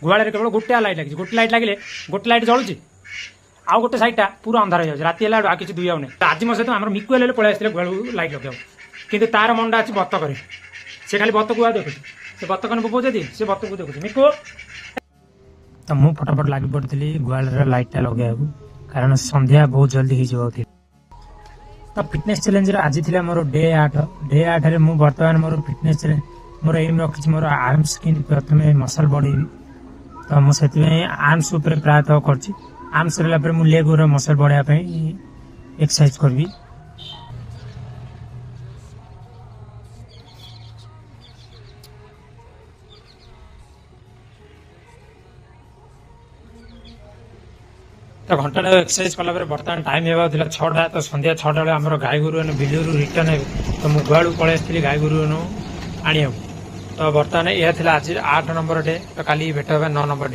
गुहाल केवल गोटे लाइट लगी गोटे लाइट लगे गोटे लाइट जलुची आउ गोटे साइडटा पूरा अंधार हो जाए राति आ किसी दुई आउने आज मो सहित आम मिकु हेल्ले पलि आसते गुहाल लाइट लगे कि तार मनटा अच्छी बतक से खाली बतक गुआ देखुଛି से बतक बोझ दी से बतक को देखुଛି मिकु तो मु फटाफट लगी पड़ी गुहाल लाइटा लगे कारण संध्या बहुत जल्दी हो तो फिटनेस चैलेंज आज थी मोर डे 8 रे मु बर्तमान मोर फिटनेस चैलेंज मोर एम रखी मोर आर्म्स कि प्रथम मसल बढ़ेबी तो मुझे आर्म्स उपर प्रायतः कर आर्म्स सरला मु लेग मसल बढ़ाया एक्सरसाइज करी तो घंटा एक्सरसाइज कला बर्तमान टाइम होगा 6टा तो संध्या 6टा बेले आम गाई गोरु बिलू रिटर्न हे तो मुझे गुआड़ू पलि आसती गाई गोरु आने तो बर्तमान यह आज 8 नंबर डे तो काली भेट 9 नंबर डे।